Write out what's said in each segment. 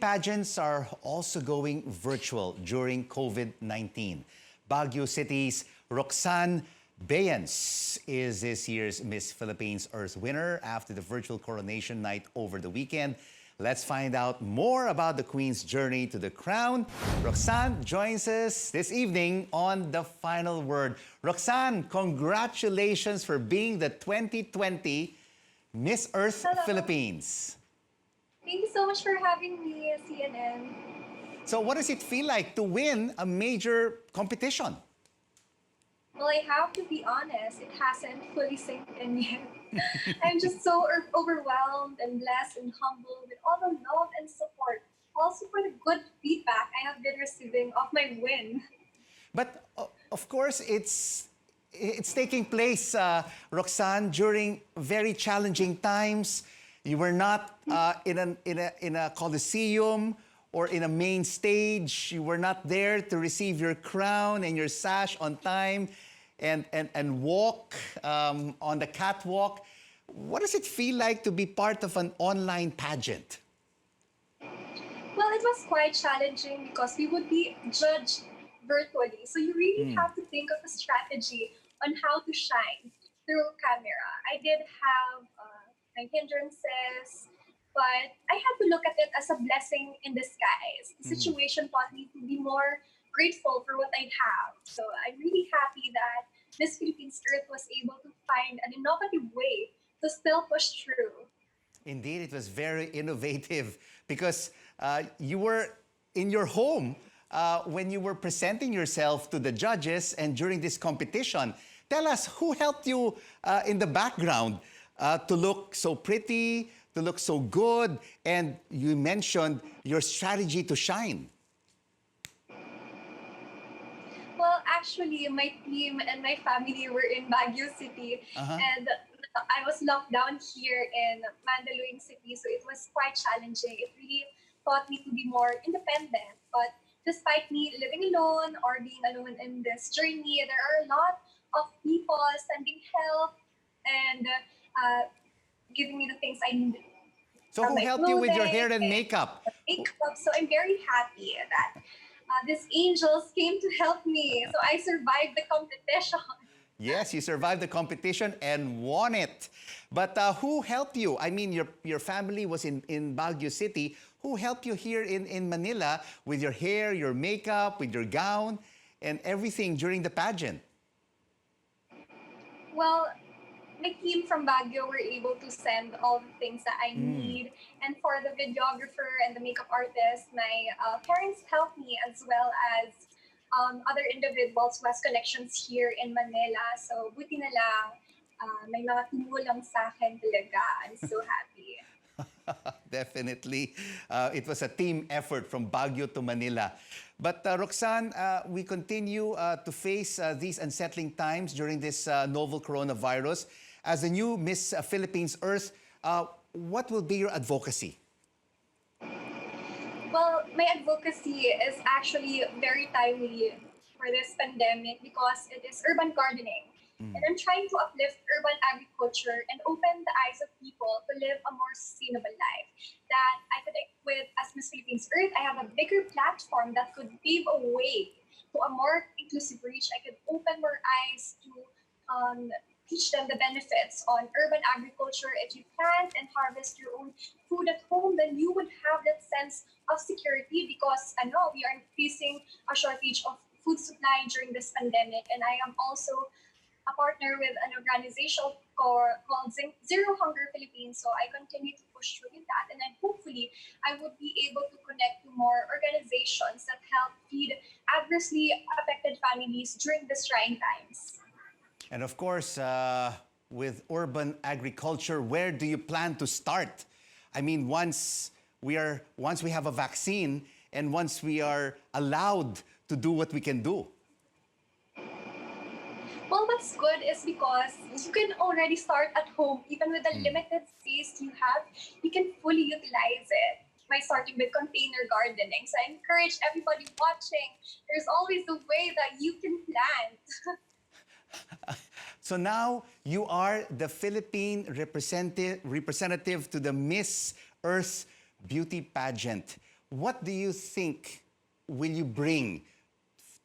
Pageants are also going virtual during COVID-19. Baguio City's Roxanne Baeyens is this year's Miss Philippines Earth winner after the virtual coronation night over the weekend. Let's find out more about the Queen's journey to the crown. Roxanne joins us this evening on The Final Word. Roxanne, congratulations for being the 2020 Miss Earth Hello. Philippines. Thank you so much for having me, CNN. So what does it feel like to win a major competition? Well, I have to be honest, it hasn't fully sunk in yet. I'm just so overwhelmed and blessed and humbled with all the love and support. Also for the good feedback I have been receiving of my win. But of course, it's taking place, Roxanne, during very challenging times. You were not in a coliseum or in a main stage. You were not there to receive your crown and your sash on time and walk on the catwalk. What does it feel like to be part of an online pageant? Well, it was quite challenging because we would be judged virtually. So you really have to think of a strategy on how to shine through camera. I did have my hindrances, but I had to look at it as a blessing in disguise. The situation taught me to be more grateful for what I have. So I'm really happy that Miss Philippines Earth was able to find an innovative way to still push through. Indeed, it was very innovative because you were in your home when you were presenting yourself to the judges and during this competition. Tell us, who helped you in the background to look so pretty, to look so good, and you mentioned your strategy to shine. Well, actually, my team and my family were in Baguio City, and I was locked down here in Mandaluyong City, so it was quite challenging. It really taught me to be more independent. But despite me living alone or being alone in this journey, there are a lot of people sending help and giving me the things I need So from who my helped you with your clothing hair and and makeup? makeup. So I'm very happy that these angels came to help me. So I survived the competition. Yes, you survived the competition and won it. But who helped you? I mean, your family was in Baguio City. Who helped you here in Manila with your hair, your makeup, with your gown, and everything during the pageant? Well, my team from Baguio were able to send all the things that I need. And for the videographer and the makeup artist, my parents helped me as well as other individuals who has connections here in Manila. So buti na lang, may mga tumulong sa akin talaga. I'm so happy. Definitely. It was a team effort from Baguio to Manila. But Roxanne, we continue to face these unsettling times during this novel coronavirus. As the new Miss Philippines Earth, what will be your advocacy? Well, my advocacy is actually very timely for this pandemic because it is urban gardening. And I'm trying to uplift urban agriculture and open the eyes of people to live a more sustainable life. That I could, with as Miss Philippines Earth, I have a bigger platform that could pave a way to a more inclusive reach. I could open more eyes to teach them the benefits on urban agriculture. If you plant and harvest your own food at home, then you would have that sense of security because I know we are facing a shortage of food supply during this pandemic. And I am also a partner with an organization called Zero Hunger Philippines. So I continue to push through with that. And then hopefully I would be able to connect to more organizations that help feed adversely affected families during these trying times. And of course, with urban agriculture, where do you plan to start? I mean, once we have a vaccine and once we are allowed to do what we can do. Well, what's good is because you can already start at home, even with the limited space you have, you can fully utilize it by starting with container gardening. So I encourage everybody watching, there's always a way that you can plant. So now you are the Philippine representative to the Miss Earth Beauty Pageant. What do you think will you bring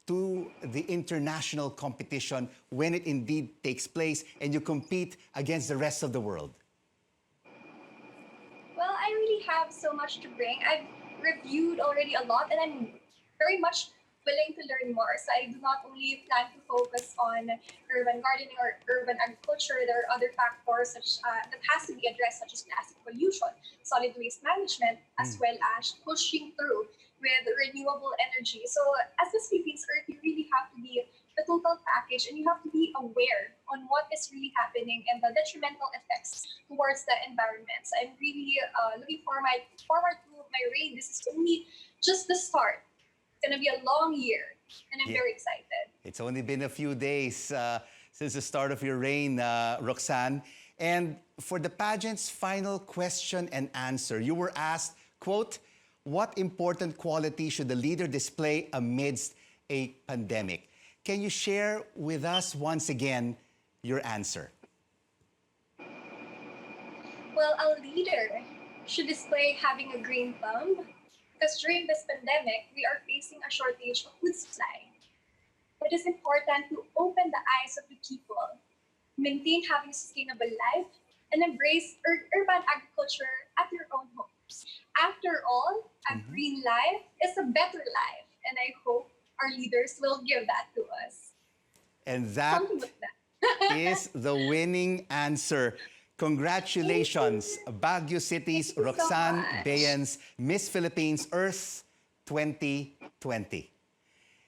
to the international competition when it indeed takes place and you compete against the rest of the world? Well, I really have so much to bring. I've reviewed already a lot and I'm very much willing to learn more. So I do not only plan to focus on urban gardening or urban agriculture. There are other factors that has to be addressed, such as plastic pollution, solid waste management, as well as pushing through with renewable energy. So as the Philippines Earth, you really have to be the total package and you have to be aware on what is really happening and the detrimental effects towards the environment. So I'm really looking forward to my reign. This is only just the start. It's going to be a long year, and I'm Yeah. very excited. It's only been a few days since the start of your reign, Roxanne. And for the pageant's final question and answer, you were asked, quote, what important quality should the leader display amidst a pandemic? Can you share with us once again your answer? Well, a leader should display having a green thumb because during this pandemic, we are facing a shortage of food supply. It is important to open the eyes of the people, maintain having a sustainable life, and embrace urban agriculture at your own homes. After all, a green life is a better life, and I hope our leaders will give that to us. And that Something like that. is the winning answer. Congratulations, Baguio City's Thank you so Roxanne much. Baeyens, Miss Philippines Earth 2020.